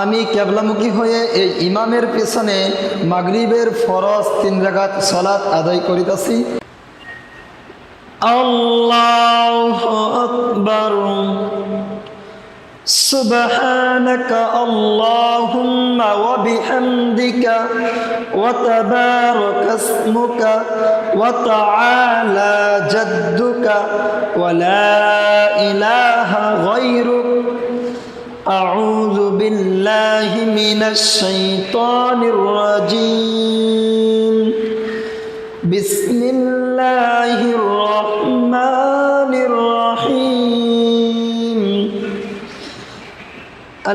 আমি কিবলামুখী হয়ে এই ইমামের পেছনে মাগরিবের ফরজ 3 রাকাত সালাত আদায় করিতেছি। আল্লাহু আকবার। سبحانك اللهم وبحمدك وتبارك اسمك وتعالى جدك ولا إله غيرك أعوذ بالله من الشيطان الرجيم بسم الله الرحمن الرحيم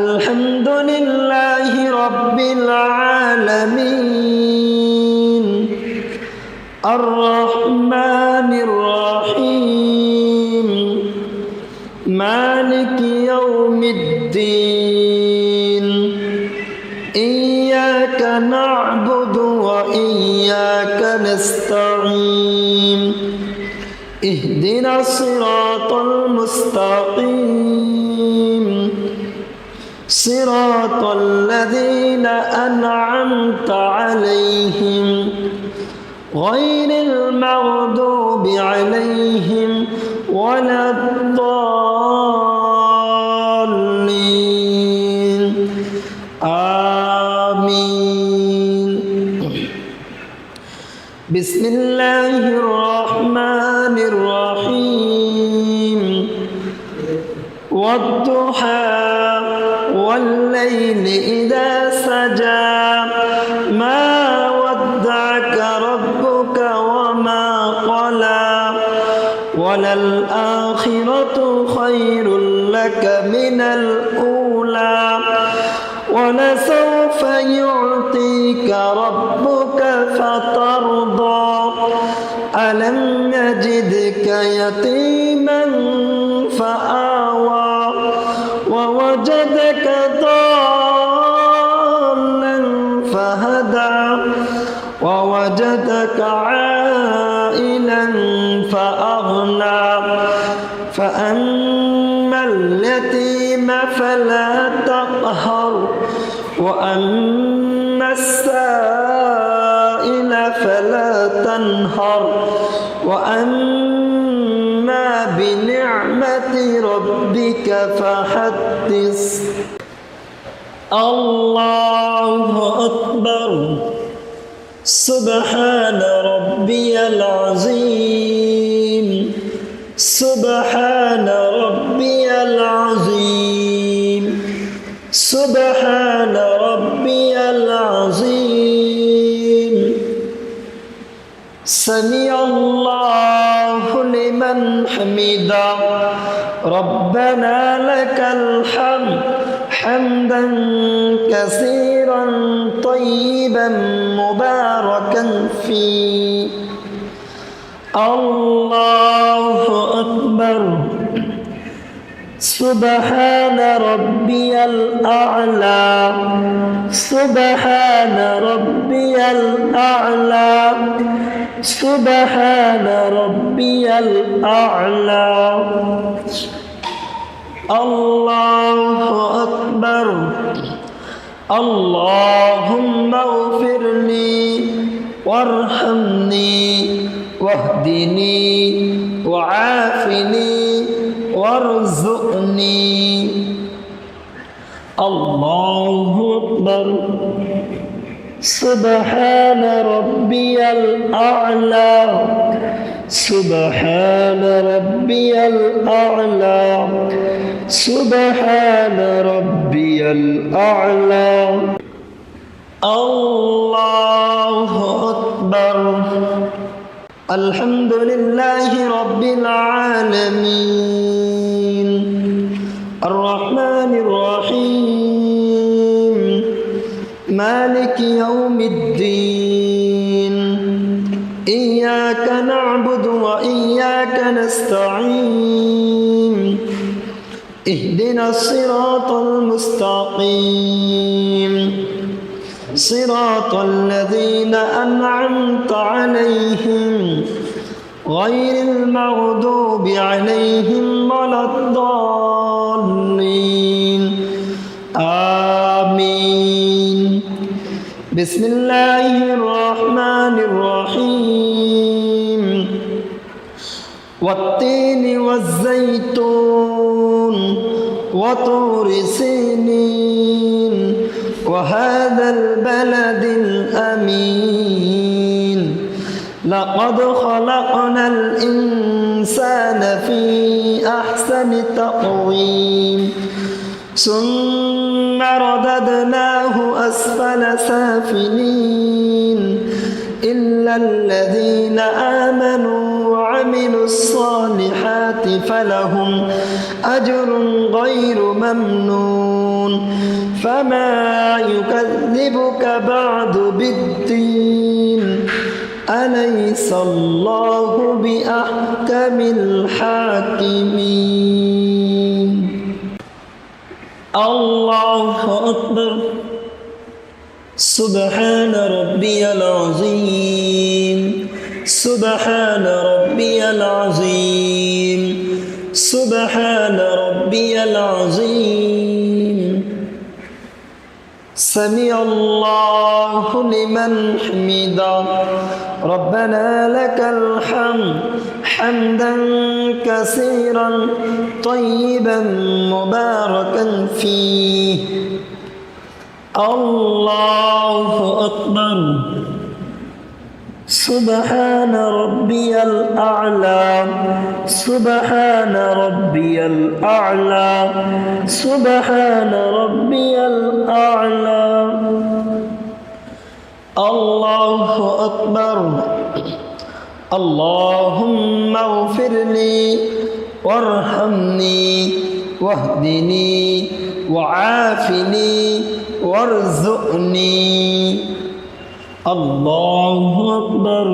الحمد لله رب العالمين الرحمن الرحيم مالك يوم الدين إياك نعبد وإياك نستعين اهدنا الصراط المستقيم صراط الذين أنعمت عليهم غير المغضوب عليهم ولا الضالين آمين. بسم الله الرحمن الرحيم والضحى والليل إذا سجى ما ودعك ربك وما قلى وللآخرة خير لك من الأولى ولسوف يعطيك ربك فترضى ألم يجدك يتيما فآوى ووجدك ضالا فهدى ووجدك عائلا فأغنى فأما اليتيم فلا تقهر وأما السائل فلا تنهر وأما بنعمة ربك فحدث. الله أكبر. سبحان ربي العظيم سبحان ربي العظيم سبحان ربي العظيم. سمع الله لمن حمده ربنا لك الحمد حمدا كثيرا طيبا مباركا فيه. الله أكبر. سبحان ربي الأعلى سبحان ربي الأعلى سبحان ربي الأعلى. الله أكبر. اللهم اغفر لي وارحمني واهدني وعافني وارزقني. الله أكبر. سبحان ربي الأعلى سبحان ربي الأعلى سبحان ربي الأعلى. الله أكبر. الحمد لله رب العالمين الرحمن الرحيم مالك يوم الدين إياك نعبد وإياك نستعين اهدنا الصراط المستقيم صراط الذين أنعمت عليهم غير المغضوب عليهم ولا الضالين آمين. آمين. بسم الله الرحمن الرحيم. والتين والزيتون وطور سينين وهذا البلد الأمين لقد خلقنا الإنسان في أحسن تقويم ثم رددناه أسفل سافلين إلا الذين آمنوا وعملوا الصالحات فلهم أجر غير ممنون فما يكذبك بعد بالدين أليس الله بأحكم الحاكمين. الله أكبر. سبحان ربي العظيم. سبحان ربي العظيم. سبحان ربي العظيم. سمع الله لمن حمده. ربنا لك الحمد حمدا كثيرا طيبا مباركا فيه. الله أكبر. سبحان ربي الأعلى. سبحان ربي الأعلى. سبحان ربي الأعلى. الله أكبر. اللهم اغفر لي وارحمني واهدني وعافني وارزقني. الله أكبر.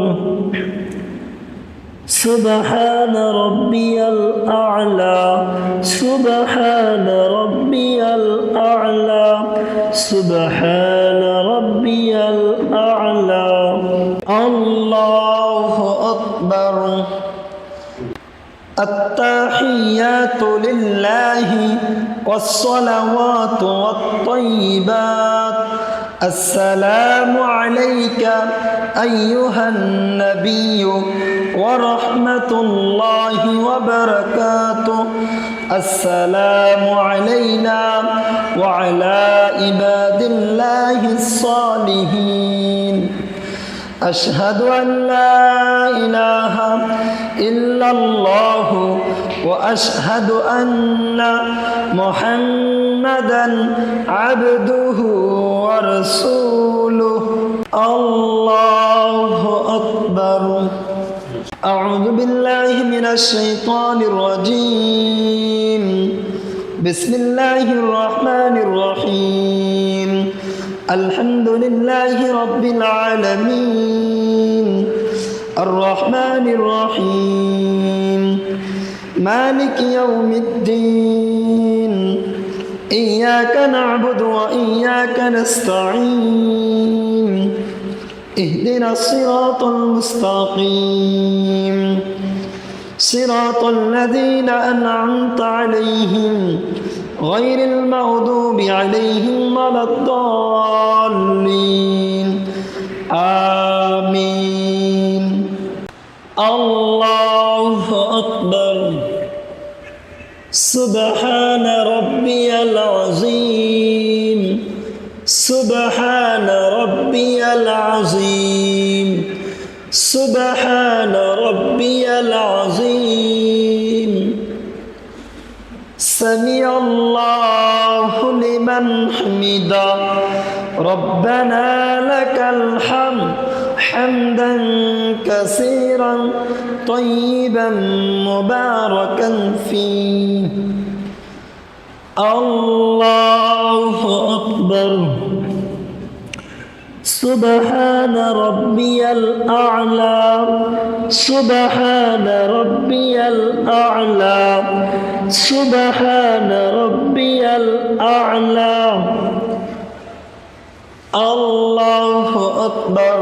سبحان ربي الأعلى. سبحان ربي الأعلى. سبحان ربي الأعلى. الله أكبر. التحيات لله والصلوات والطيبات. السلام عليك أيها النبي ورحمة الله وبركاته. السلام علينا وعلى عباد الله الصالحين. أشهد أن لا إله إلا الله وأشهد أن محمدا عبده ورسوله. الله أكبر. أعوذ بالله من الشيطان الرجيم. بسم الله الرحمن الرحيم. الحمد لله رب العالمين الرحمن الرحيم مالك يوم الدين. إياك نعبد وإياك نستعين. اهدنا الصراط المستقيم صراط الذين أنعمت عليهم غير المغضوب عليهم ولا الضالين. آمين. الله أكبر. سبحان ربي العظيم. سبحان ربي العظيم. سبحان ربي العظيم. سمع الله لمن حمده. ربنا لك الحمد حمدا كثيرا طيبا مباركا فيه. الله أكبر. سبحان ربي الأعلى. سبحان ربي الأعلى. سبحان ربي الأعلى. الله أكبر.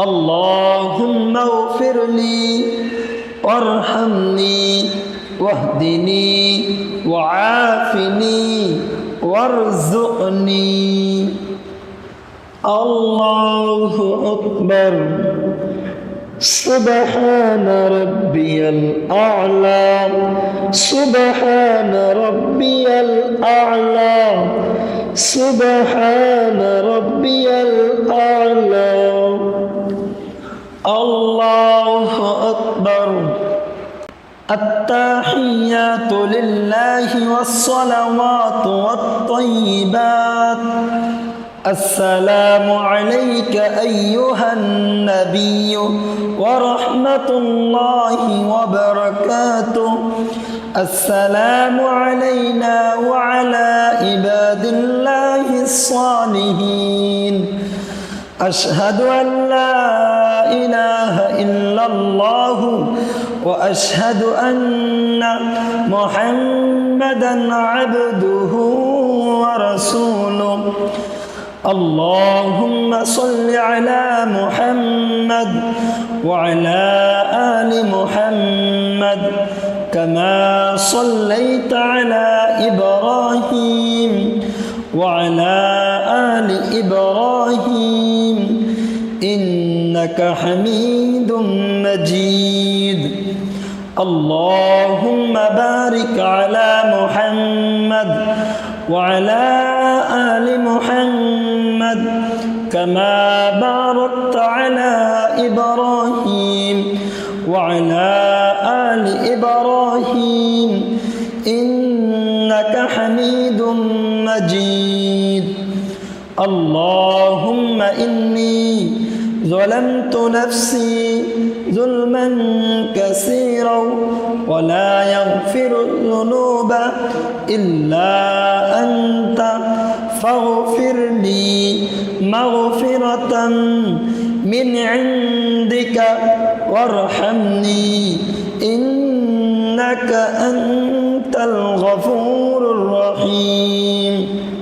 اللهم اغفر لي وارحمني واهدني وعافني وارزقني الله أكبر سبحان ربي الأعلى سبحان ربي الأعلى سبحان ربي الأعلى الله أكبر التحيات لله والصلوات والطيبات السلام عليك أيها النبي ورحمة الله وبركاته السلام علينا وعلى عباد الله الصالحين أشهد أن لا إله إلا الله وأشهد أن محمدا عبده ورسوله اللهم صل على محمد وعلى آل محمد كما صليت على إبراهيم وعلى آل إبراهيم إنك حميد مجيد اللهم بارك على محمد وعلى آل محمد كما باركت على إبراهيم وعلى آل إبراهيم إنك حميد مجيد اللهم إني ظلمت نفسي ظلما كثيرا ولا يغفر الذنوب إلا أنت فاغفر لي مغفرة من عندك وارحمني إنك أنت الغفور الرحيم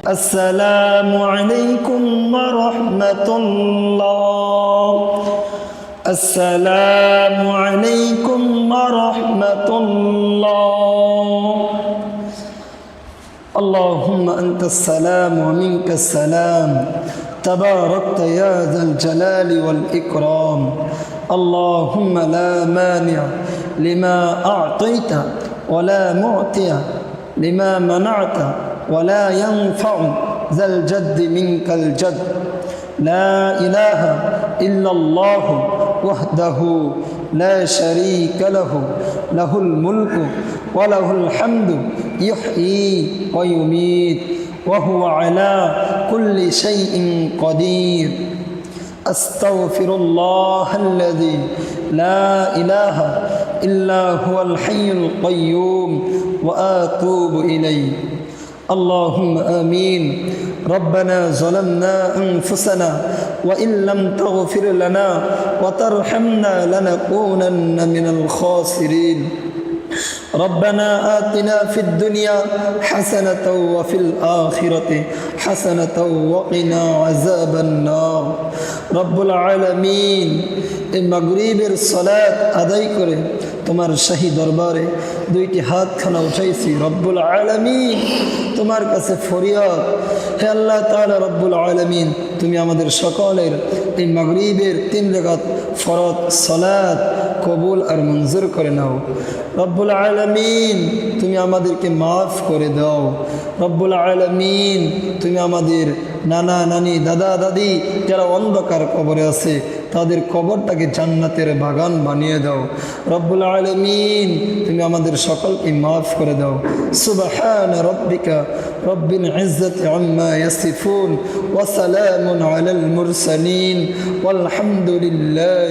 السلام عليكم ورحمة الله السلام عليكم ورحمة الله اللهم أنت السلام ومنك السلام تباركت يا ذا الجلال والإكرام اللهم لا مانع لما أعطيت ولا معطي لما منعت ولا ينفع ذا الجد منك الجد لا إله إلا الله وحده لا شريك له له الملك وله الحمد يحيي ويميت وهو على كل شيء قدير أستغفر الله الذي لا إله إلا هو الحي القيوم وأتوب إليه اللهم آمين ربنا ظلمنا أنفسنا وإن لم تغفر لنا وترحمنا لنكونن من الخاسرين ربنا آتنا في الدنيا حسنة وفي الآخرة حسنة وقنا عذاب النار رب العالمين মাগরিবের সালাত আদায় করে তোমার শাহী দরবারে দুইটি হাতখানা উঠাইছি রব্বুল আলামিন তোমার কাছে ফরিয়াদ হে আল্লাহ তাআলা রব্বুল আলামিন তুমি আমাদের সকলের এই মাগরিবের 3 রাকাত ফরজ সালাত কবুল আর মঞ্জুর করে নাও রব্বুল আলামিন তুমি আমাদেরকে মাফ করে দাও রব্বুল আলামিন তুমি আমাদের নানা নানি দাদা দাদি যারা অন্ধকার কবরে আছে তাদের কবরটাকে জান্নাতের বাগান বানিয়ে দাও রব্বুল আলামিন তুমি আমাদের সকলকে মাফ করে দাও সুবহান রাব্বিকা রব্বিল ইজ্জাতি আম্মা ইয়াসিফুন ওয়া সালামুন আলাল মুরসালিন ওয়াল হামদুলিল্লাহ